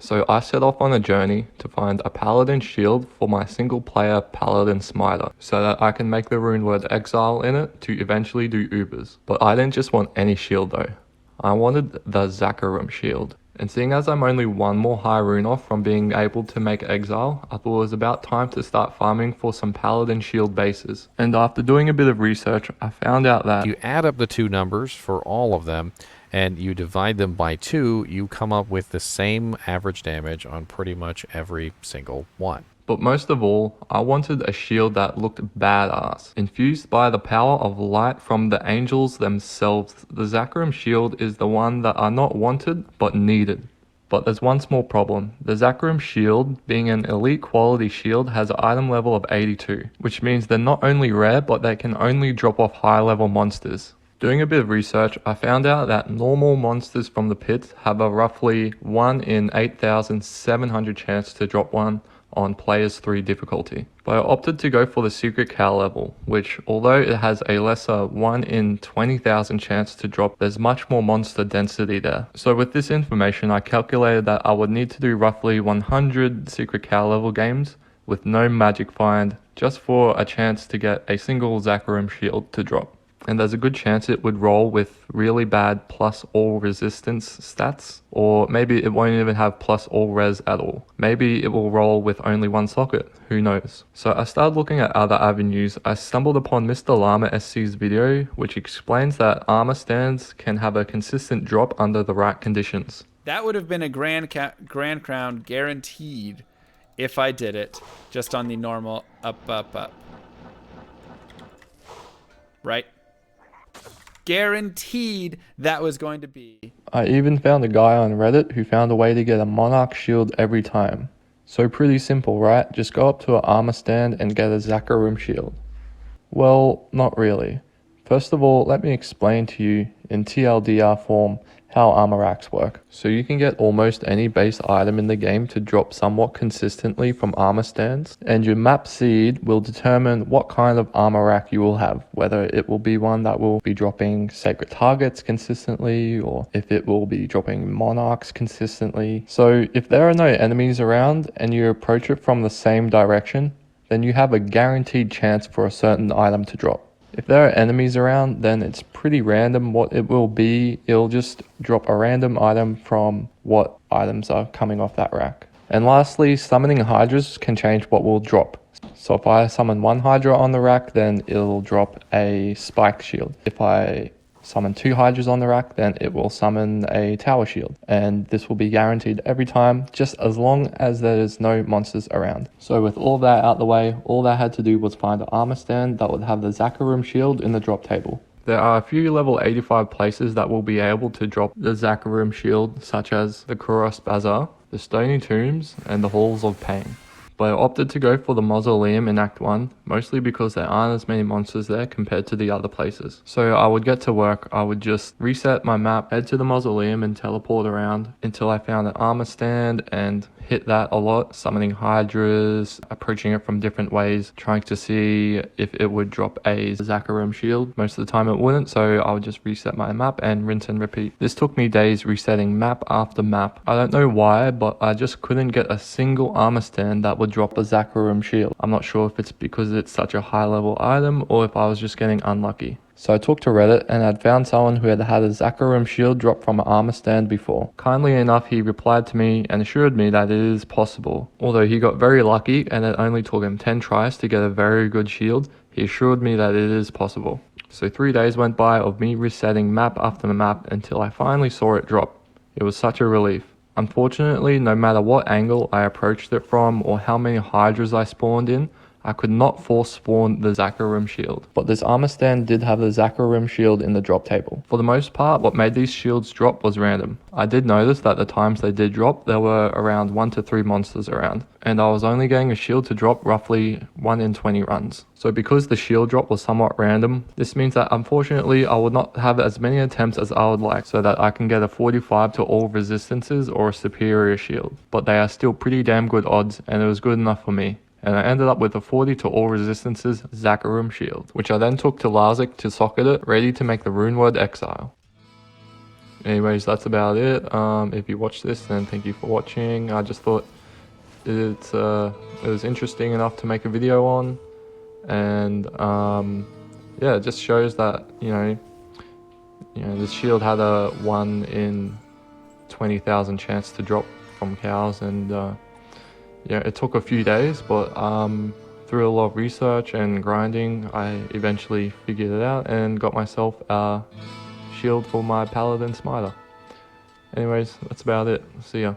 So I set off on a journey to find a paladin shield for my single player paladin smiter, so that I can make the rune word exile in it to eventually do Ubers. But I didn't just want any shield though. I wanted the Zakarum shield. And seeing as I'm only one more high rune off from being able to make exile, I thought it was about time to start farming for some paladin shield bases. And after doing a bit of research, I found out that You add up the two numbers for all of them, and you divide them by 2, you come up with the same average damage on pretty much every single one. But most of all, I wanted a shield that looked badass. Infused by the power of light from the angels themselves, the Zakarum shield is the one that are not wanted, but needed. But there's one small problem. The Zakarum shield, being an elite quality shield, has an item level of 82, which means they're not only rare, but they can only drop off high level monsters. Doing a bit of research, I found out that normal monsters from the pits have a roughly 1 in 8,700 chance to drop one on players 3 difficulty. But I opted to go for the secret cow level, which although it has a lesser 1 in 20,000 chance to drop, there's much more monster density there. So with this information, I calculated that I would need to do roughly 100 secret cow level games with no magic find, just for a chance to get a single Zakarum shield to drop. And there's a good chance it would roll with really bad plus all resistance stats, or maybe it won't even have plus all res at all. Maybe it will roll with only one socket, who knows. So I started looking at other avenues. I stumbled upon Mr. Llama SC's video, which explains that armor stands can have a consistent drop under the right conditions. That would have been a grand crown guaranteed if I did it just on the normal up. Right? Guaranteed that was going to be. I even found a guy on Reddit who found a way to get a monarch shield every time. So pretty simple, right? Just go up to an armor stand and get a Zakarum shield. Well, not really. First of all, let me explain to you in TLDR form how armor racks work. So you can get almost any base item in the game to drop somewhat consistently from armor stands, and your map seed will determine what kind of armor rack you will have, whether it will be one that will be dropping sacred targets consistently, or if it will be dropping monarchs consistently. So if there are no enemies around and you approach it from the same direction, then you have a guaranteed chance for a certain item to drop. If there are enemies around, then it's pretty random what it will be. It'll just drop a random item from what items are coming off that rack. And lastly, summoning hydras can change what will drop. So if I summon one hydra on the rack, then it'll drop a spike shield. If I summon 2 hydras on the rack, then it will summon a tower shield. And this will be guaranteed every time, just as long as there's no monsters around. So with all that out the way, all I had to do was find an armor stand that would have the Zakarum shield in the drop table. There are a few level 85 places that will be able to drop the Zakarum shield, such as the Kuros Bazaar, the Stony Tombs, and the Halls of Pain. But I opted to go for the Mausoleum in Act 1, mostly because there aren't as many monsters there compared to the other places. So I would get to work, I would just reset my map, head to the Mausoleum and teleport around until I found an armor stand and hit that a lot, summoning hydras, approaching it from different ways, trying to see if it would drop a Zakarum shield. Most of the time it wouldn't, so I would just reset my map and rinse and repeat. This took me days resetting map after map. I don't know why, but I just couldn't get a single armor stand that would drop a Zakarum shield. I'm not sure if it's because it's such a high level item or if I was just getting unlucky. So I talked to Reddit and I'd found someone who had had a Zakarum shield drop from an armor stand before. Kindly enough, he replied to me and assured me that it is possible. Although he got very lucky and it only took him 10 tries to get a very good shield, he assured me that it is possible. So 3 days went by of me resetting map after map until I finally saw it drop. It was such a relief. Unfortunately, no matter what angle I approached it from or how many hydras I spawned in, I could not force spawn the Zakarum shield. But this armor stand did have the Zakarum shield in the drop table. For the most part, what made these shields drop was random. I did notice that the times they did drop, there were around 1 to 3 monsters around. And I was only getting a shield to drop roughly 1 in 20 runs. So because the shield drop was somewhat random, this means that unfortunately I would not have as many attempts as I would like so that I can get a 45 to all resistances or a superior shield. But they are still pretty damn good odds and it was good enough for me. And I ended up with a 40 to all resistances Zakarum shield, which I then took to Larzik to socket it, ready to make the rune word exile. anyways, that's about it. If you watched this, then thank you for watching. I just thought it was interesting enough to make a video on, and yeah, it just shows that this shield had a 1 in 20,000 chance to drop from cows, and yeah, it took a few days, but through a lot of research and grinding, I eventually figured it out and got myself a shield for my paladin smiter. Anyways, that's about it. See ya.